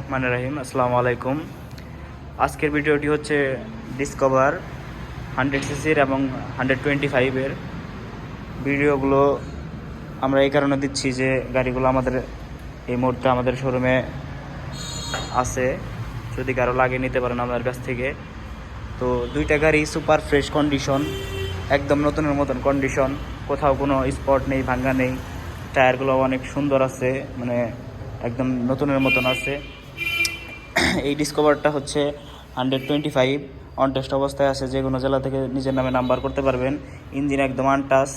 রহমানির রহিম। আসসালামু আলাইকুম। আজকের ভিডিওটি হচ্ছে ডিসকভার 100 সিসির এবং 125-এর ভিডিওগুলো আমরা এই কারণে দিচ্ছি যে গাড়িগুলো আমাদের এই মুহূর্তে আমাদের শোরুমে আছে, যদি কারো লাগে নিতে পারেন আমাদের কাছ থেকে। তো দুইটা গাড়ি সুপার ফ্রেশ কন্ডিশন, একদম নতুনের মতন কন্ডিশন, কোথাও কোনো স্পট নেই, ভাঙ্গা নেই। টায়ারগুলো অনেক সুন্দর আছে, মানে একদম নতুনের মতন আছে। এই ডিসকভারটা হচ্ছে 125 অন টেস্ট অবস্থায় আছে, যে কোনো জেলা থেকে নিজের নামে নাম্বার করতে পারবেন। ইঞ্জিন একদম আনটাচ,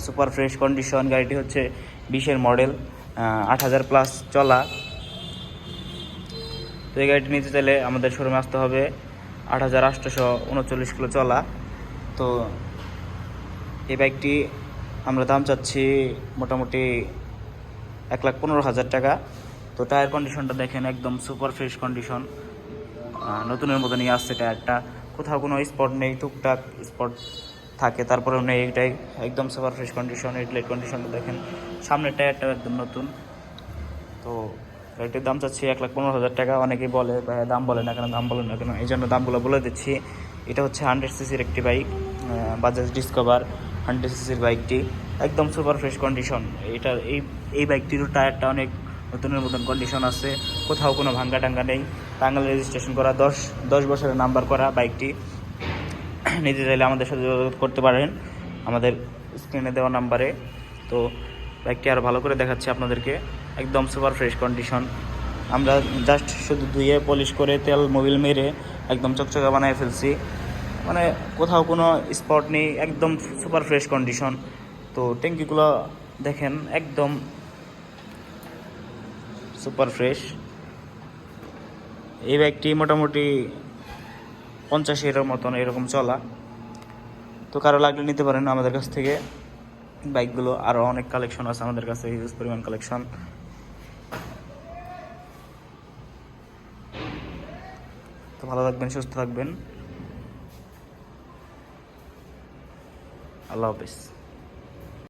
সুপার ফ্রেশ কন্ডিশন। গাড়িটি হচ্ছে 20-এর মডেল, 8000+ চলা। তো এই গাড়িটি নিতে চাইলে আমাদের শোরুমে আসতে হবে। 8839 কিলো চলা। তো এই বাইকটি আমরা দাম চাচ্ছি মোটামুটি 1,15,000 টাকা। তো টায়ার কন্ডিশনটা দেখেন, একদম সুপার ফ্রেশ কন্ডিশন, নতুনের মতো নিয়ে আসছে টায়ারটা। কোথাও কোনো স্পট নেই, টুকটাক স্পট থাকে, তারপরেও নেই। এটাই একদম সুপার ফ্রেশ কন্ডিশন। হেডলাইট কন্ডিশনটা দেখেন, সামনের টায়ারটাও একদম নতুন। তো গাড়িটির দাম চাচ্ছি 1,15,000 টাকা। অনেকেই বলে দাম বলে না কেন, দাম বলে না কেন, এই জন্য দামগুলো বলে দিচ্ছি। এটা হচ্ছে 100 সিসির একটি বাইক, বাজাজ ডিসকভার 100 সিসির বাইকটি একদম সুপার ফ্রেশ কন্ডিশন। এই বাইকটিরও টায়ারটা অনেক নতুনের মতন কন্ডিশন আছে, কোথাও কোনো ভাঙ্গা টাঙ্গা নেই। টাঙ্গাইল রেজিস্ট্রেশন করা, 10 বছরের নাম্বার করা বাইকটি। নিতে চাইলে আমাদের সাথে যোগাযোগ করতে পারেন আমাদের স্ক্রিনে দেওয়া নাম্বারে। তো বাইকটি আরও ভালো করে দেখাচ্ছি আপনাদেরকে, একদম সুপার ফ্রেশ কন্ডিশন। আমরা জাস্ট শুধু ধুয়ে পলিশ করে তেল মোবিল মেরে একদম চকচকা বানিয়ে ফেলছি, মানে কোথাও কোনো স্পট নেই, একদম সুপার ফ্রেশ কন্ডিশন। তো ট্যাঙ্কিগুলো দেখেন, একদম সুপার ফ্রেশ। এই বাইকটি মোটামুটি 50-এর মতন এরকম চলা। তো কারো লাগলে নিতে পারেন আমাদের কাছ থেকে বাইকগুলো। আরও অনেক কালেকশন আছে আমাদের কাছে, হিউজ পরিমাণ কালেকশন। তো ভালো থাকবেন, সুস্থ থাকবেন। আল্লাহ হাফিজ।